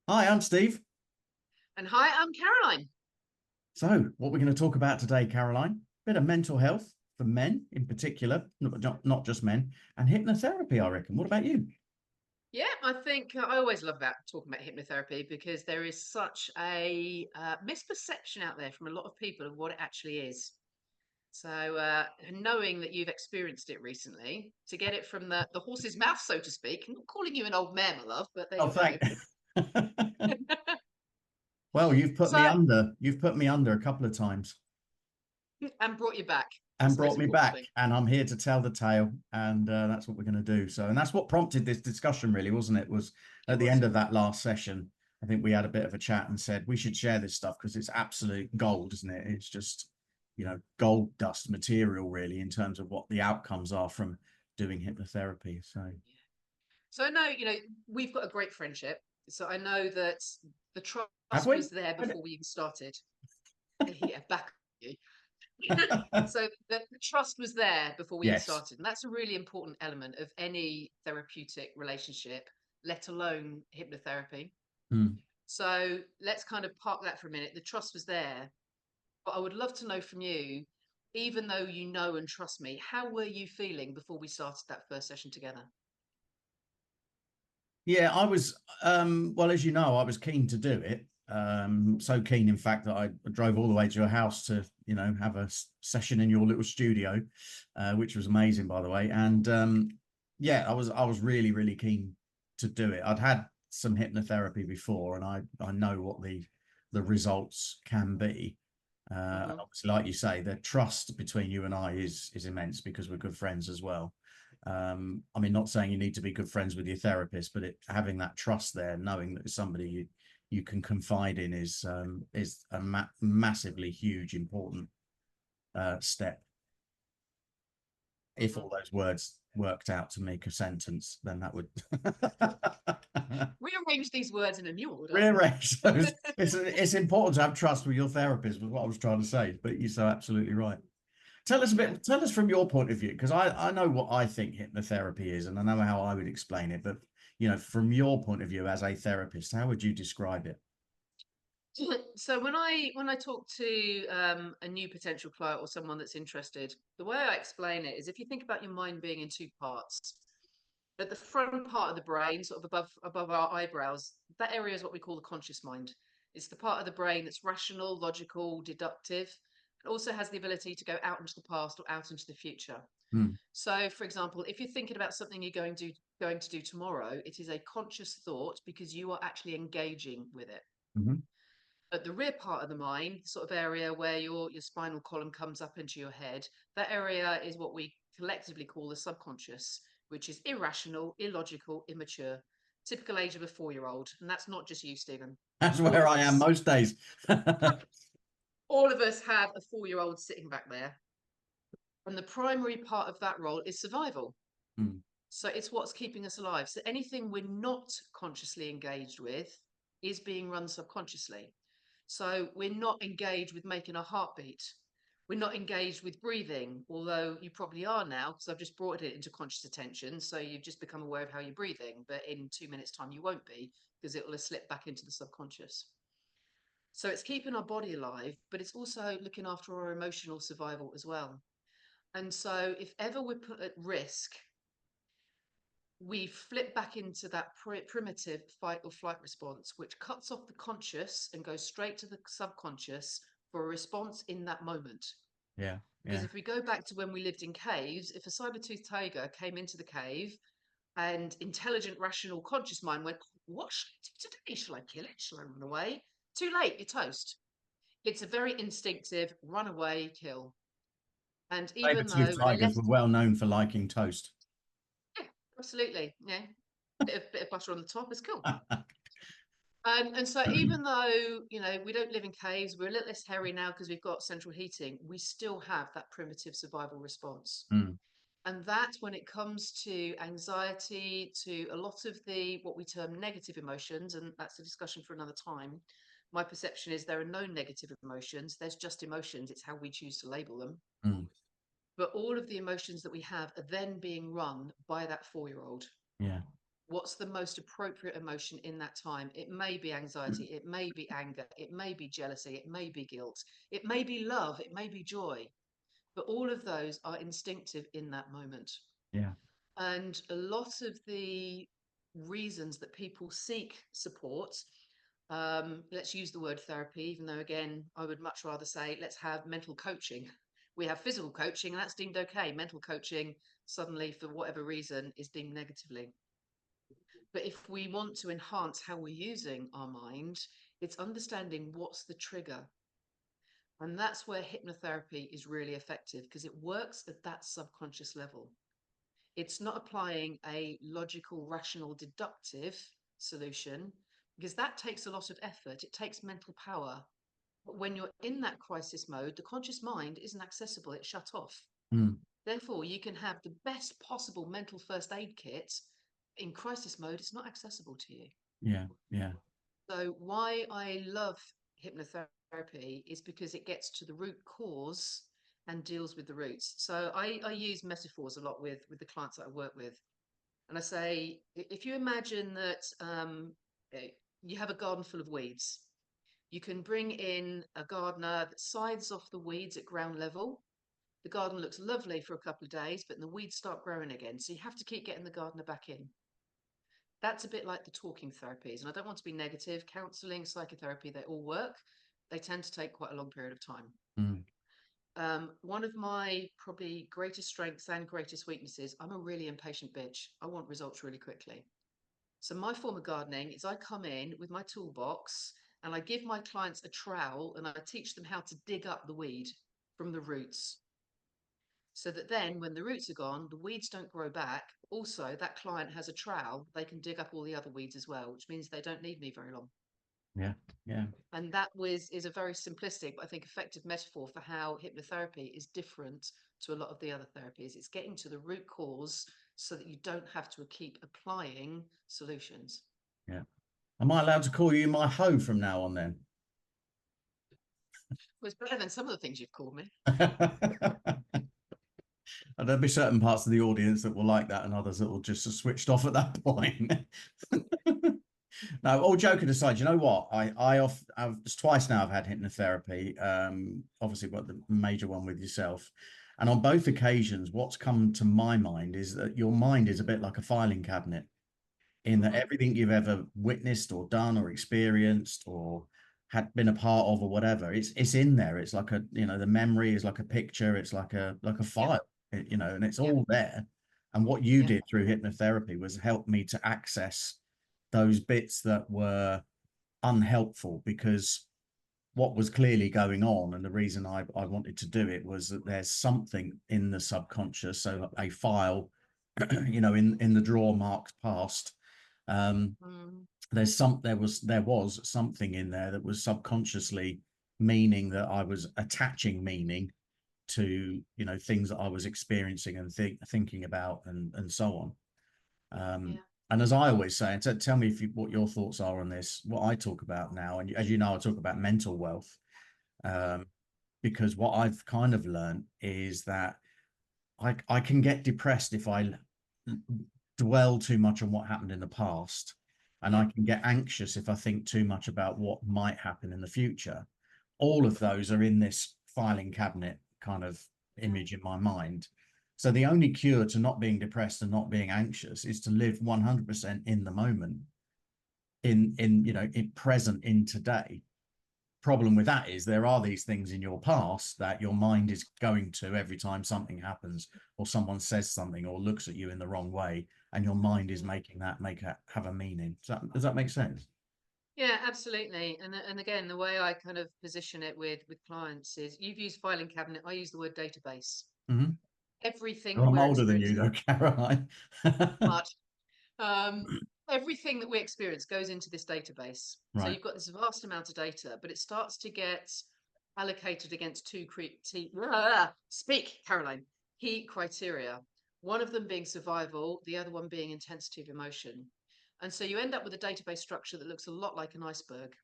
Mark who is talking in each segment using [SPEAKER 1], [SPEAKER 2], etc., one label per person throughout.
[SPEAKER 1] Hi, I'm Steve.
[SPEAKER 2] And hi, I'm Caroline.
[SPEAKER 1] So, what we're going to talk about today, Caroline, bit of mental health for men in particular, not just men, and hypnotherapy, I reckon. What about you?
[SPEAKER 2] Yeah, I think I always love about talking about hypnotherapy because there is such a misperception out there from a lot of people of what it actually is. So, knowing that you've experienced it recently, to get it from the horse's mouth, so to speak, I'm not calling you an old mare, my love, but there
[SPEAKER 1] Oh,
[SPEAKER 2] you go.
[SPEAKER 1] thank. Well, you've put me
[SPEAKER 2] So,
[SPEAKER 1] under. You've put me under a couple of times
[SPEAKER 2] and brought you back.
[SPEAKER 1] and
[SPEAKER 2] That's the
[SPEAKER 1] brought
[SPEAKER 2] most
[SPEAKER 1] me
[SPEAKER 2] important
[SPEAKER 1] back,
[SPEAKER 2] thing.
[SPEAKER 1] and I'm here to tell the tale, and that's what we're going to do. So, and that's what prompted this discussion, really, wasn't it? Was
[SPEAKER 2] It
[SPEAKER 1] at the end
[SPEAKER 2] was.
[SPEAKER 1] of that last session, I think we had a bit of a chat and said we should share this stuff because it's absolute gold, isn't it? It's just, gold dust material, really, in terms of what the outcomes are from doing hypnotherapy. So,
[SPEAKER 2] So I know, we've got a great friendship. So I know that the
[SPEAKER 1] have
[SPEAKER 2] trust
[SPEAKER 1] we?
[SPEAKER 2] was there before we even started. Yeah, back you. So the trust was there before we even
[SPEAKER 1] Yes.
[SPEAKER 2] started. And that's a really important element of any therapeutic relationship, let alone hypnotherapy.
[SPEAKER 1] Mm.
[SPEAKER 2] So let's kind of park that for a minute. The trust was there. But I would love to know from you, even though you know and trust me, how were you feeling before we started that first session together?
[SPEAKER 1] Yeah, I was, well, as you know, I was keen to do it. So keen, in fact, that I drove all the way to your house to, have a session in your little studio, which was amazing, by the way. And yeah, I was really, really keen to do it. I'd had some hypnotherapy before, and I know what the results can be. And
[SPEAKER 2] Hmm.
[SPEAKER 1] obviously, like you say, the trust between you and I is immense because we're good friends as well. I mean, not saying you need to be good friends with your therapist, but having that trust there, knowing that it's somebody you can confide in is a massively huge important step. If
[SPEAKER 2] Hmm.
[SPEAKER 1] all those words worked out to make a sentence, then that would
[SPEAKER 2] Rearrange these words in a new order.
[SPEAKER 1] rearrange those. It's important to have trust with your therapist, was what I was trying to say. But you're so absolutely right. Tell us a
[SPEAKER 2] Yeah.
[SPEAKER 1] bit, tell us from your point of view, because I know what I think hypnotherapy is, and I know how I would explain it. But from your point of view as a therapist, how would you describe it?
[SPEAKER 2] So when I talk to a new potential client or someone that's interested, the way I explain it is if you think about your mind being in two parts, at the front part of the brain, sort of above our eyebrows, that area is what we call the conscious mind. It's the part of the brain that's rational, logical, deductive. It also has the ability to go out into the past or out into the future.
[SPEAKER 1] Hmm.
[SPEAKER 2] So, for example, if you're thinking about something you're going to do tomorrow, it is a conscious thought because you are actually engaging with it.
[SPEAKER 1] Hmm.
[SPEAKER 2] At the rear part of the mind, the sort of area where your spinal column comes up into your head, that area is what we collectively call the subconscious, which is irrational, illogical, immature. Typical age of a 4-year-old. And that's not just you, Stephen.
[SPEAKER 1] That's
[SPEAKER 2] All
[SPEAKER 1] where
[SPEAKER 2] of
[SPEAKER 1] I am
[SPEAKER 2] us.
[SPEAKER 1] most days.
[SPEAKER 2] All of us have a 4-year-old sitting back there. And the primary part of that role is survival.
[SPEAKER 1] Hmm.
[SPEAKER 2] So it's what's keeping us alive. So anything we're not consciously engaged with is being run subconsciously. So we're not engaged with making a heartbeat. We're not engaged with breathing, although you probably are now because I've just brought it into conscious attention. So you've just become aware of how you're breathing, but in 2 minutes' time, you won't be because it will have slipped back into the subconscious. So it's keeping our body alive, but it's also looking after our emotional survival as well. And so if ever we're put at risk, we flip back into that primitive fight or flight response, which cuts off the conscious and goes straight to the subconscious for a response in that moment.
[SPEAKER 1] Yeah,
[SPEAKER 2] Because
[SPEAKER 1] yeah.
[SPEAKER 2] if we go back to when we lived in caves, if a saber-toothed tiger came into the cave and intelligent, rational, conscious mind went, what should I do today? Shall I kill it? Shall I run away? Too late, you're toast. It's a very instinctive run away, kill. And even
[SPEAKER 1] Saber-toothed
[SPEAKER 2] though we're
[SPEAKER 1] tigers were
[SPEAKER 2] left,
[SPEAKER 1] well known for liking toast.
[SPEAKER 2] yeah, absolutely, yeah, bit of butter on the top is cool. And so even though, we don't live in caves, we're a little less hairy now because we've got central heating, we still have that primitive survival response.
[SPEAKER 1] Mm.
[SPEAKER 2] And that when it comes to anxiety, to a lot of the what we term negative emotions, and that's a discussion for another time. My perception is there are no negative emotions, there's just emotions, it's how we choose to label them.
[SPEAKER 1] Mm.
[SPEAKER 2] But all of the emotions that we have are then being run by that 4-year-old.
[SPEAKER 1] Yeah.
[SPEAKER 2] What's the most appropriate emotion in that time? It may be anxiety, it may be anger, it may be jealousy, it may be guilt, it may be love, it may be joy, but all of those are instinctive in that moment.
[SPEAKER 1] Yeah.
[SPEAKER 2] And a lot of the reasons that people seek support, let's use the word therapy, even though, again, I would much rather say let's have mental coaching. We have physical coaching, and that's deemed okay. Mental coaching, suddenly, for whatever reason, is deemed negatively. But if we want to enhance how we're using our mind, it's understanding what's the trigger. And that's where hypnotherapy is really effective because it works at that subconscious level. It's not applying a logical, rational, deductive solution because that takes a lot of effort. It takes mental power. But when you're in that crisis mode, the conscious mind isn't accessible, it's shut off.
[SPEAKER 1] Mm.
[SPEAKER 2] Therefore, you can have the best possible mental first aid kit. In crisis mode, it's not accessible to you.
[SPEAKER 1] Yeah. Yeah.
[SPEAKER 2] So, why I love hypnotherapy is because it gets to the root cause and deals with the roots. So, I use metaphors a lot with the clients that I work with. And I say, if you imagine that you have a garden full of weeds, you can bring in a gardener that scythes off the weeds at ground level. The garden looks lovely for a couple of days, but the weeds start growing again. So you have to keep getting the gardener back in. That's a bit like the talking therapies. And I don't want to be negative. Counseling, psychotherapy, they all work. They tend to take quite a long period of time.
[SPEAKER 1] Mm.
[SPEAKER 2] One of my probably greatest strengths and greatest weaknesses, I'm a really impatient bitch. I want results really quickly. So my form of gardening is I come in with my toolbox and I give my clients a trowel and I teach them how to dig up the weed from the roots. So that then when the roots are gone, the weeds don't grow back. Also, that client has a trowel, they can dig up all the other weeds as well, which means they don't need me very long.
[SPEAKER 1] Yeah. Yeah.
[SPEAKER 2] And that is a very simplistic, but I think effective metaphor for how hypnotherapy is different to a lot of the other therapies. It's getting to the root cause so that you don't have to keep applying solutions.
[SPEAKER 1] Yeah. Am I allowed to call you my hoe from now on then?
[SPEAKER 2] Well, it's better than some of the things you've called me.
[SPEAKER 1] And there'll be certain parts of the audience that will like that and others that will just have switched off at that point. No, all joking aside, you know what? I've just twice now I've had hypnotherapy. Obviously, got the major one with yourself, and on both occasions, what's come to my mind is that your mind is a bit like a filing cabinet, in that
[SPEAKER 2] Mhm.
[SPEAKER 1] everything you've ever witnessed or done or experienced or had been a part of or whatever, it's in there. It's like the memory is like a picture. It's like a
[SPEAKER 2] Yeah,
[SPEAKER 1] file, and it's
[SPEAKER 2] yeah,
[SPEAKER 1] all there. And what you
[SPEAKER 2] yeah,
[SPEAKER 1] did through hypnotherapy was help me to access those bits that were unhelpful, because what was clearly going on, and the reason I wanted to do it, was that there's something in the subconscious, so a file, in the drawer marked past. um,
[SPEAKER 2] mm,
[SPEAKER 1] there was something in there that was subconsciously meaning that I was attaching meaning to, things that I was experiencing and thinking about, and so on. um,
[SPEAKER 2] yeah,
[SPEAKER 1] and as I always say, and tell me what your thoughts are on this, what I talk about now, and as you know, I talk about mental wealth,
[SPEAKER 2] yeah,
[SPEAKER 1] um, because what I've kind of learned is that I can get depressed if I dwell too much on what happened in the past, and
[SPEAKER 2] yeah,
[SPEAKER 1] I can get anxious if I think too much about what might happen in the future. All of those are in this filing cabinet kind of
[SPEAKER 2] yeah,
[SPEAKER 1] image in my mind. So the only cure to not being depressed and not being anxious is to live 100% in the moment, in present, in today. Problem with that is there are these things in your past that your mind is going to every time something happens, or someone says something or looks at you in the wrong way, and your mind is
[SPEAKER 2] yeah.
[SPEAKER 1] making that have a meaning. Does that make sense?
[SPEAKER 2] Yeah, absolutely. And again, the way I kind of position it with clients is you've used filing cabinet, I use the word database.
[SPEAKER 1] Mm-hmm.
[SPEAKER 2] Everything
[SPEAKER 1] Well,
[SPEAKER 2] that
[SPEAKER 1] I'm
[SPEAKER 2] we're
[SPEAKER 1] older than you
[SPEAKER 2] experiencing,
[SPEAKER 1] though, Caroline.
[SPEAKER 2] much, um, everything that we experience goes into this database. So
[SPEAKER 1] Right.
[SPEAKER 2] you've got this vast amount of data, but it starts to get allocated against speak, Caroline, key criteria. One of them being survival, the other one being intensity of emotion. And so you end up with a database structure that looks a lot like an iceberg.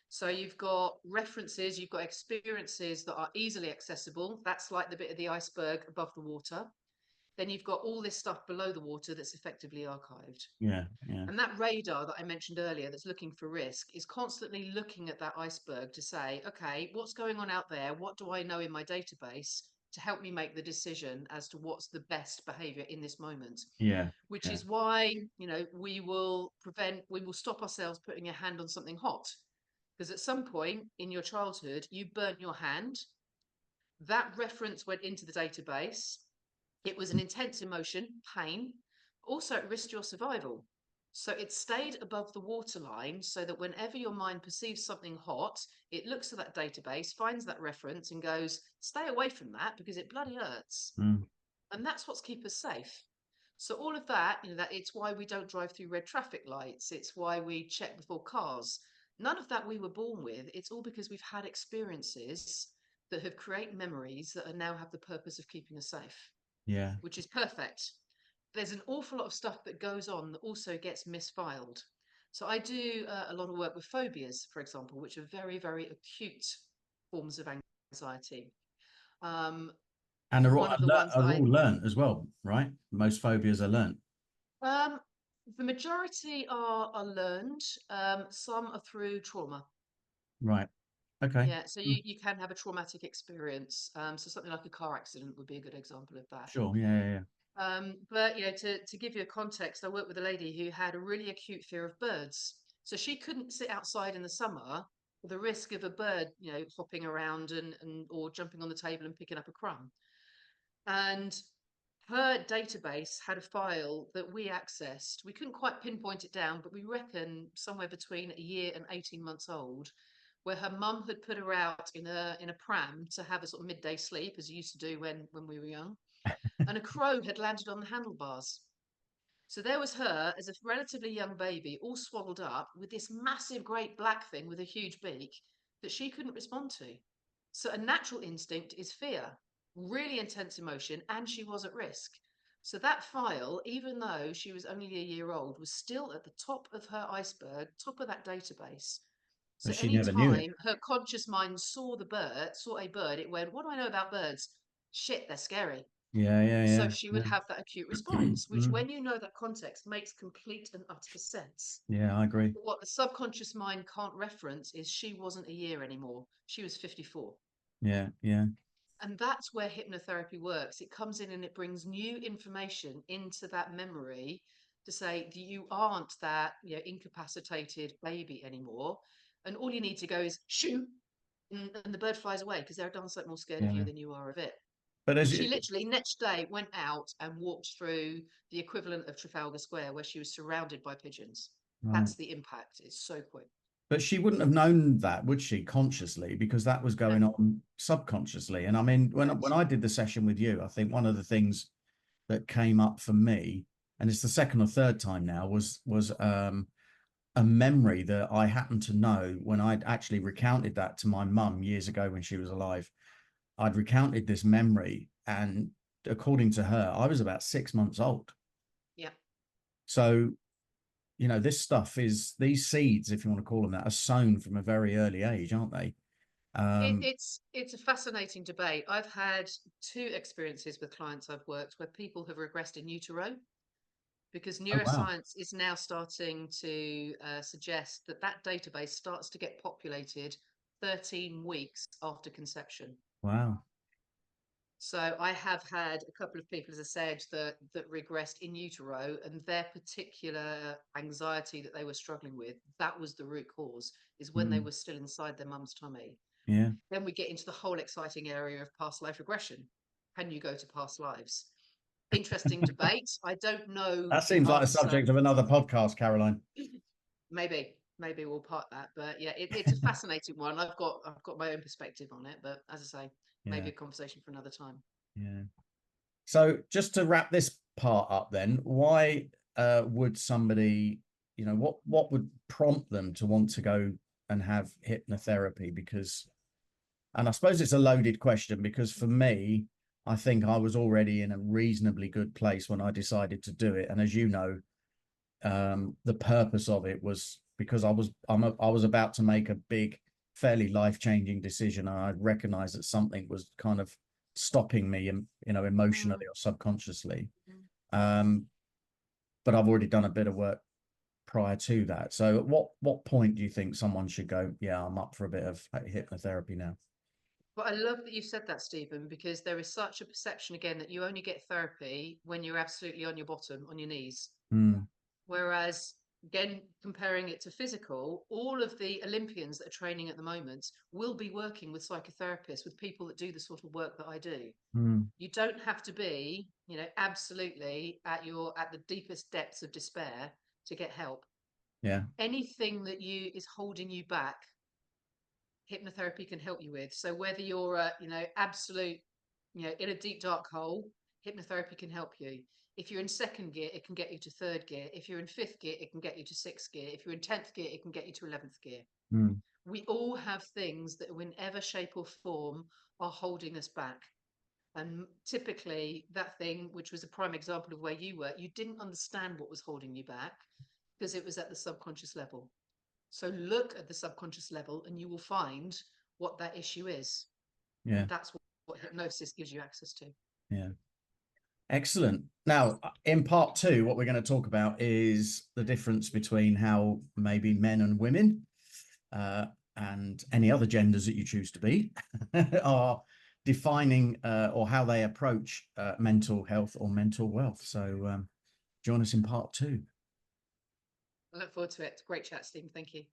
[SPEAKER 2] So you've got references, you've got experiences that are easily accessible. That's like the bit of the iceberg above the water. then you've got all this stuff below the water that's effectively archived.
[SPEAKER 1] Yeah. Yeah.
[SPEAKER 2] And that radar that I mentioned earlier that's looking for risk is constantly looking at that iceberg to say, okay, what's going on out there? What do I know in my database to help me make the decision as to what's the best behavior in this moment?
[SPEAKER 1] Yeah.
[SPEAKER 2] Which
[SPEAKER 1] Yeah.
[SPEAKER 2] is why, we will stop ourselves putting a hand on something hot. Because at some point in your childhood, you burnt your hand. That reference went into the database. It was an intense emotion, pain. Also, it risked your survival. So it stayed above the waterline so that whenever your mind perceives something hot, it looks at that database, finds that reference, and goes, stay away from that because it bloody hurts.
[SPEAKER 1] Mm.
[SPEAKER 2] And that's what's keep us safe. So all of that, that it's why we don't drive through red traffic lights. It's why we check before cars. None of that we were born with. It's all because we've had experiences that have created memories that are now have the purpose of keeping us safe,
[SPEAKER 1] Yeah.
[SPEAKER 2] which is perfect. There's an awful lot of stuff that goes on that also gets misfiled. So I do a lot of work with phobias, for example, which are very, very acute forms of anxiety. Um,
[SPEAKER 1] And
[SPEAKER 2] one of the ones that
[SPEAKER 1] are all learnt as well, right? Most phobias are learnt.
[SPEAKER 2] um, the majority are learned. Some are through trauma.
[SPEAKER 1] Right. Okay.
[SPEAKER 2] Yeah, so you can have a traumatic experience. So something like a car accident would be a good example of that.
[SPEAKER 1] Sure. Yeah. Yeah. Yeah.
[SPEAKER 2] But to give you a context, I worked with a lady who had a really acute fear of birds. So she couldn't sit outside in the summer for the risk of a bird, hopping around and or jumping on the table and picking up a crumb. And her database had a file that we accessed. We couldn't quite pinpoint it down, but we reckon somewhere between a year and 18 months old, where her mum had put her out in a pram to have a sort of midday sleep, as you used to do when we were young, and a crow had landed on the handlebars. So there was her as a relatively young baby, all swaddled up with this massive, great black thing with a huge beak that she couldn't respond to. So a natural instinct is fear, really intense emotion, and she was at risk. So that file, even though she was only a year old, was still at the top of her iceberg, top of that database. So
[SPEAKER 1] But she
[SPEAKER 2] any
[SPEAKER 1] never knew it.
[SPEAKER 2] time her conscious mind saw a bird, it went, what do I know about birds? Shit, they're scary.
[SPEAKER 1] Yeah. Yeah.
[SPEAKER 2] So
[SPEAKER 1] Yeah.
[SPEAKER 2] she would
[SPEAKER 1] Yeah.
[SPEAKER 2] have that acute response, which,
[SPEAKER 1] Mm.
[SPEAKER 2] when you know that context, makes complete and utter sense.
[SPEAKER 1] Yeah. I agree.
[SPEAKER 2] But what the subconscious mind can't reference is she wasn't a year anymore. She was 54.
[SPEAKER 1] Yeah. Yeah.
[SPEAKER 2] And that's where hypnotherapy works. It comes in and it brings new information into that memory to say that you aren't that incapacitated baby anymore. And all you need to go is shoo, and the bird flies away because they're darn sight more scared of you
[SPEAKER 1] Yeah.
[SPEAKER 2] than you are of it.
[SPEAKER 1] But
[SPEAKER 2] And
[SPEAKER 1] as
[SPEAKER 2] she
[SPEAKER 1] you,
[SPEAKER 2] literally next day went out and walked through the equivalent of Trafalgar Square where she was surrounded by pigeons.
[SPEAKER 1] right.
[SPEAKER 2] That's the impact. It's so quick.
[SPEAKER 1] But she wouldn't have known that, would she, consciously, because that was
[SPEAKER 2] No,
[SPEAKER 1] going on subconsciously. And I mean, when
[SPEAKER 2] correct.
[SPEAKER 1] I did the session with you, I think one of the things that came up for me, and it's the second or third time now, was a memory that I happened to know when I'd actually recounted that to my mum years ago when she was alive. I'd recounted this memory, and according to her, I was about 6 months old.
[SPEAKER 2] Yeah.
[SPEAKER 1] So, this stuff is, these seeds, if you want to call them that, are sown from a very early age, aren't they?
[SPEAKER 2] It's a fascinating debate. I've had two experiences with clients I've worked where people have regressed in utero because
[SPEAKER 1] Oh, wow.
[SPEAKER 2] neuroscience is now starting to suggest that that database starts to get populated 13 weeks after conception.
[SPEAKER 1] Wow.
[SPEAKER 2] So I have had a couple of people, as I said, that regressed in utero, and their particular anxiety that they were struggling with, that was the root cause, is when they
[SPEAKER 1] Mm.
[SPEAKER 2] were still inside their mum's tummy.
[SPEAKER 1] Yeah.
[SPEAKER 2] Then we get into the whole exciting area of past life regression. Can you go to past lives? Interesting debate. I don't know
[SPEAKER 1] That
[SPEAKER 2] the
[SPEAKER 1] seems like the
[SPEAKER 2] answer.
[SPEAKER 1] subject of another podcast, Caroline.
[SPEAKER 2] Maybe we'll part that, but yeah, it's a fascinating one. I've got my own perspective on it, but as I say, maybe
[SPEAKER 1] Yeah.
[SPEAKER 2] a conversation for another time.
[SPEAKER 1] Yeah. So just to wrap this part up then, why would somebody, what would prompt them to want to go and have hypnotherapy? Because, and I suppose it's a loaded question, because for me, I think I was already in a reasonably good place when I decided to do it. And as you know, the purpose of it was because I was about to make a big, fairly life-changing decision, and I recognized that something was kind of stopping me, emotionally
[SPEAKER 2] Mm,
[SPEAKER 1] or subconsciously.
[SPEAKER 2] mm.
[SPEAKER 1] Um, but I've already done a bit of work prior to that. So at what point do you think someone should go, yeah, I'm up for a bit of hypnotherapy now?
[SPEAKER 2] But I love that you said that, Stephen, because there is such a perception again that you only get therapy when you're absolutely on your bottom, on your knees.
[SPEAKER 1] Mm,
[SPEAKER 2] Whereas, again, comparing it to physical, all of the Olympians that are training at the moment will be working with psychotherapists, with people that do the sort of work that I do.
[SPEAKER 1] mm,
[SPEAKER 2] You don't have to be, absolutely at the deepest depths of despair to get help.
[SPEAKER 1] yeah,
[SPEAKER 2] Anything that you is holding you back, hypnotherapy can help you with. So whether you're absolute, in a deep dark hole, hypnotherapy can help you. If you're in second gear, it can get you to third gear. If you're in fifth gear, it can get you to sixth gear. If you're in 10th gear, it can get you to 11th gear.
[SPEAKER 1] mm,
[SPEAKER 2] We all have things that, in whatever shape or form, are holding us back. And typically, that thing, which was a prime example of where you were, you didn't understand what was holding you back because it was at the subconscious level. So look at the subconscious level and you will find what that issue is.
[SPEAKER 1] yeah,
[SPEAKER 2] And that's what hypnosis gives you access to.
[SPEAKER 1] yeah. Excellent. Now, in part two, what we're going to talk about is the difference between how maybe men and women, and any other genders that you choose to be, are defining or how they approach mental health or mental wealth. So join us in part two.
[SPEAKER 2] I look forward to it. Great chat, Stephen. Thank you.